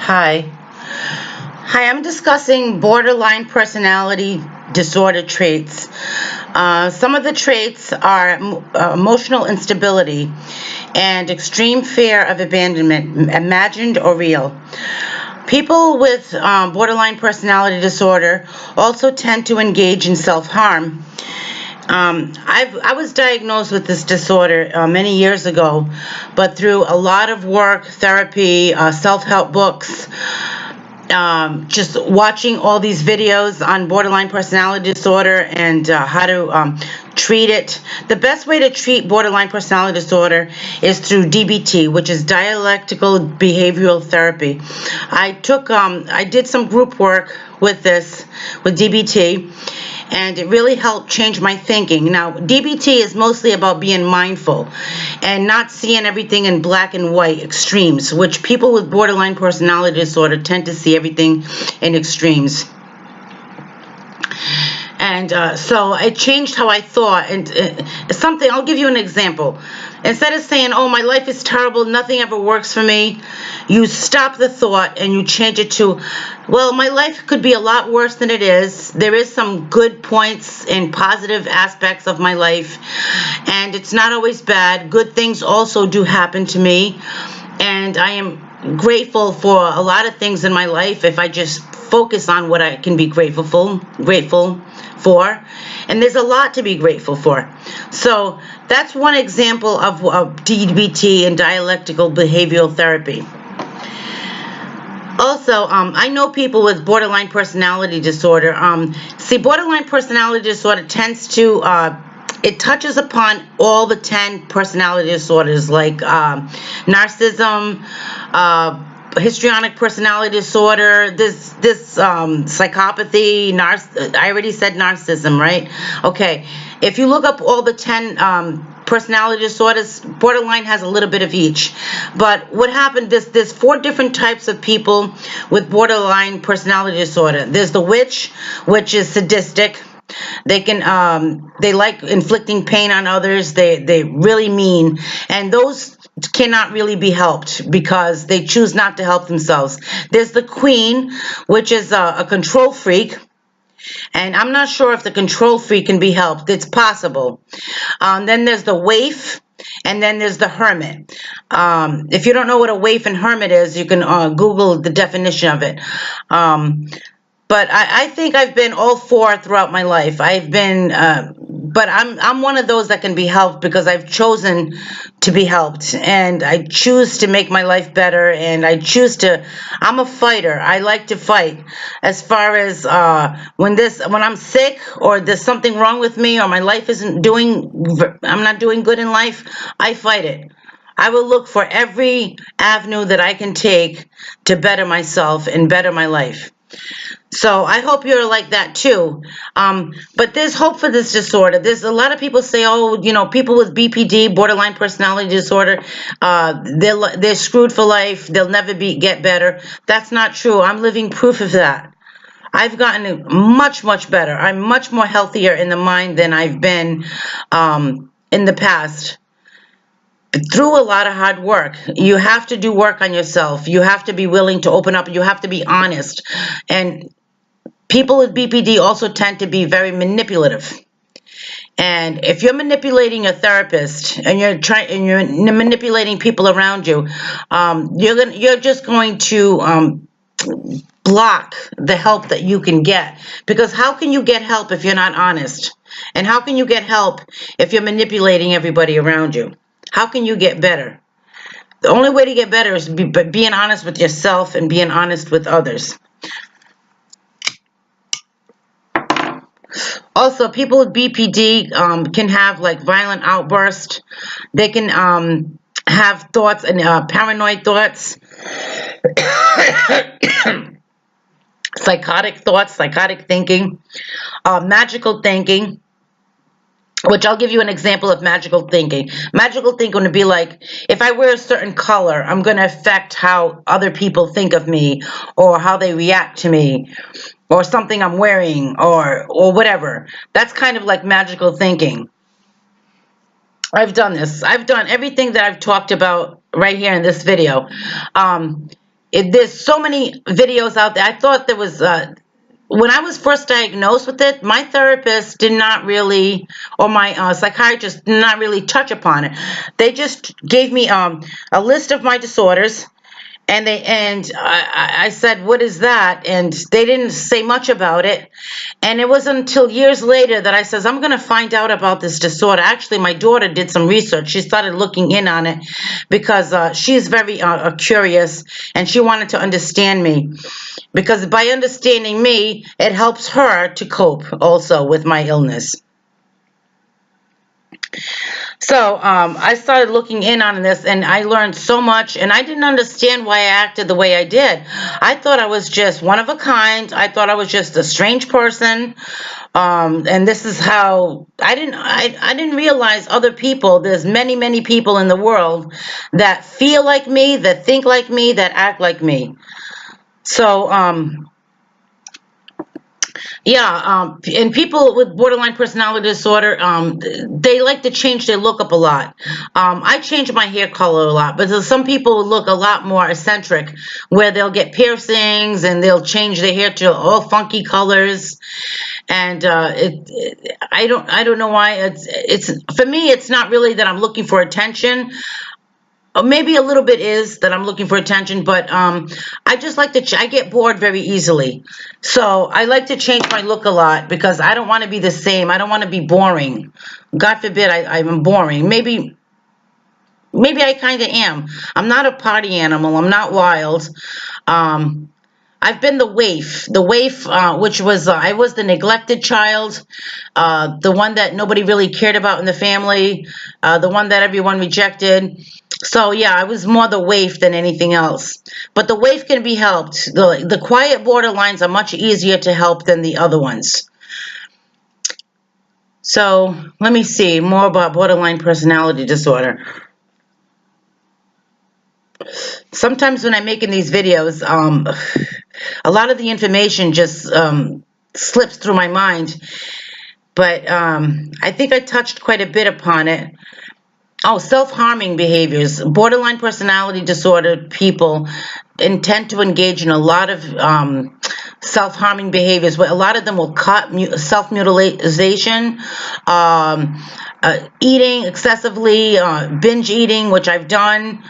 Hi. Hi, I'm discussing borderline personality disorder traits. Some of the traits are emotional instability and extreme fear of abandonment, imagined or real. People with borderline personality disorder also tend to engage in self-harm. I was diagnosed with this disorder many years ago, but through a lot of work, therapy, self-help books, just watching all these videos on borderline personality disorder and how to treat it. The best way to treat borderline personality disorder is through DBT, which is dialectical behavioral therapy. I did some group work with DBT, and it really helped change my thinking. Now, DBT is mostly about being mindful and not seeing everything in black and white extremes, which people with borderline personality disorder tend to see everything in extremes. And so it changed how I thought. And something, I'll give you an example. Instead of saying, oh, my life is terrible, nothing ever works for me, you stop the thought and you change it to, well, my life could be a lot worse than it is. There is some good points and positive aspects of my life, and it's not always bad. Good things also do happen to me, and I am grateful for a lot of things in my life if I just focus on what I can be grateful for, and there's a lot to be grateful for. So that's one example of DBT and dialectical behavioral therapy. Also, I know people with borderline personality disorder. Borderline personality disorder tends to it touches upon all the 10 personality disorders, like narcissism, histrionic personality disorder, this psychopathy, I already said narcissism, right? Okay, if you look up all the 10 personality disorders, borderline has a little bit of each. But what happened, there's 4 different types of people with borderline personality disorder. There's the witch, which is sadistic. They like inflicting pain on others. They really mean, and those cannot really be helped because they choose not to help themselves. There's the queen, which is a control freak, and I'm not sure if the control freak can be helped. It's possible. Then there's the waif, and then there's the hermit. If you don't know what a waif and hermit is, you can Google the definition of it. But I think I've been all 4 throughout my life. But I'm one of those that can be helped because I've chosen to be helped, and I choose to make my life better, and I'm a fighter. I like to fight. As far as when I'm sick or there's something wrong with me or my life I'm not doing good in life, I fight it. I will look for every avenue that I can take to better myself and better my life. So I hope you're like that too. But there's hope for this disorder. There's a lot of people say, oh, people with BPD, borderline personality disorder, they're screwed for life. They'll never get better. That's not true. I'm living proof of that. I've gotten much, much better. I'm much more healthier in the mind than I've been in the past. Through a lot of hard work. You have to do work on yourself. You have to be willing to open up. You have to be honest. And people with BPD also tend to be very manipulative. And if you're manipulating a therapist and you're manipulating people around you, you're just going to block the help that you can get. Because how can you get help if you're not honest? And how can you get help if you're manipulating everybody around you? How can you get better? The only way to get better is being honest with yourself and being honest with others. Also, people with BPD can have like violent outbursts. They can have thoughts and paranoid thoughts, psychotic thoughts, psychotic thinking, magical thinking. Which I'll give you an example of magical thinking. Magical thinking would be like, if I wear a certain color, I'm going to affect how other people think of me or how they react to me or something I'm wearing or whatever. That's kind of like magical thinking. I've done this. I've done everything that I've talked about right here in this video. there's so many videos out there. I thought there was, when I was first diagnosed with it, my therapist did not really, or my psychiatrist did not really touch upon it. They just gave me a list of my disorders, and I said, "What is that?" And they didn't say much about it. And it wasn't until years later that I says, "I'm going to find out about this disorder." Actually, my daughter did some research. She started looking in on it because she's very curious, and she wanted to understand me. Because by understanding me, it helps her to cope also with my illness. So I started looking in on this, and I learned so much, and I didn't understand why I acted the way I did. I thought I was just one of a kind. I thought I was just a strange person, and this is how I didn't realize other people. There's many people in the world that feel like me, that think like me, that act like me. So yeah, and people with borderline personality disorder, they like to change their look up a lot. I change my hair color a lot, but there's some people who look a lot more eccentric, where they'll get piercings and they'll change their hair to all funky colors. And I don't know why. It's for me. It's not really that I'm looking for attention. Maybe a little bit is that I'm looking for attention, but I just like to, I get bored very easily. So I like to change my look a lot because I don't want to be the same. I don't want to be boring. God forbid I'm boring. Maybe I kind of am. I'm not a party animal. I'm not wild. Um, I've been the waif, which was, I was the neglected child, the one that nobody really cared about in the family, the one that everyone rejected. So yeah, I was more the waif than anything else. But the waif can be helped. The quiet borderlines are much easier to help than the other ones. So let me see more about borderline personality disorder. Sometimes when I'm making these videos, a lot of the information just slips through my mind. But I think I touched quite a bit upon it. Oh, self-harming behaviors. Borderline personality disorder people intend to engage in a lot of self-harming behaviors. But a lot of them will cut self-mutilation, eating excessively, binge eating, which I've done,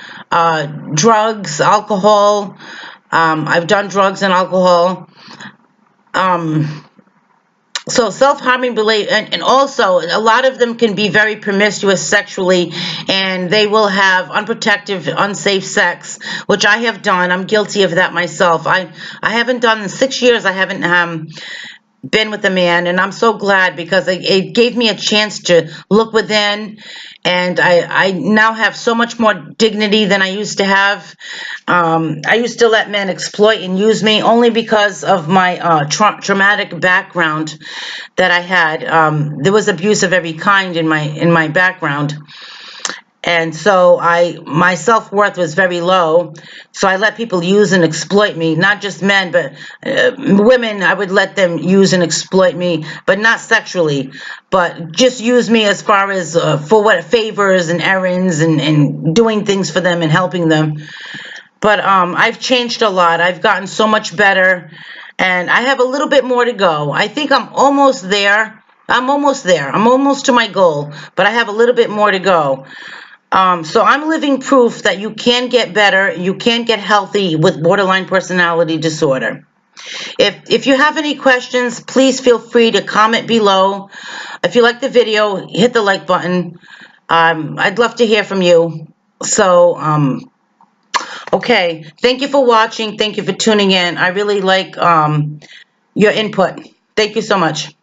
drugs, alcohol. I've done drugs and alcohol. So self-harming belief, and also a lot of them can be very promiscuous sexually, and they will have unprotected, unsafe sex, which I have done. I'm guilty of that myself. I haven't done in 6 years. I haven't been with a man, and I'm so glad because it gave me a chance to look within, and I now have so much more dignity than I used to have. I used to let men exploit and use me only because of my traumatic background that I had. There was abuse of every kind in my background. And so my self-worth was very low. So I let people use and exploit me, not just men, but women. I would let them use and exploit me, but not sexually, but just use me as far as for what favors and errands and doing things for them and helping them. But I've changed a lot. I've gotten so much better, and I have a little bit more to go. I think I'm almost there. I'm almost there. I'm almost to my goal, but I have a little bit more to go. So I'm living proof that you can get better, you can get healthy with borderline personality disorder. If you have any questions, please feel free to comment below. If you like the video, hit the like button. I'd love to hear from you. So, okay, thank you for watching. Thank you for tuning in. I really like your input. Thank you so much.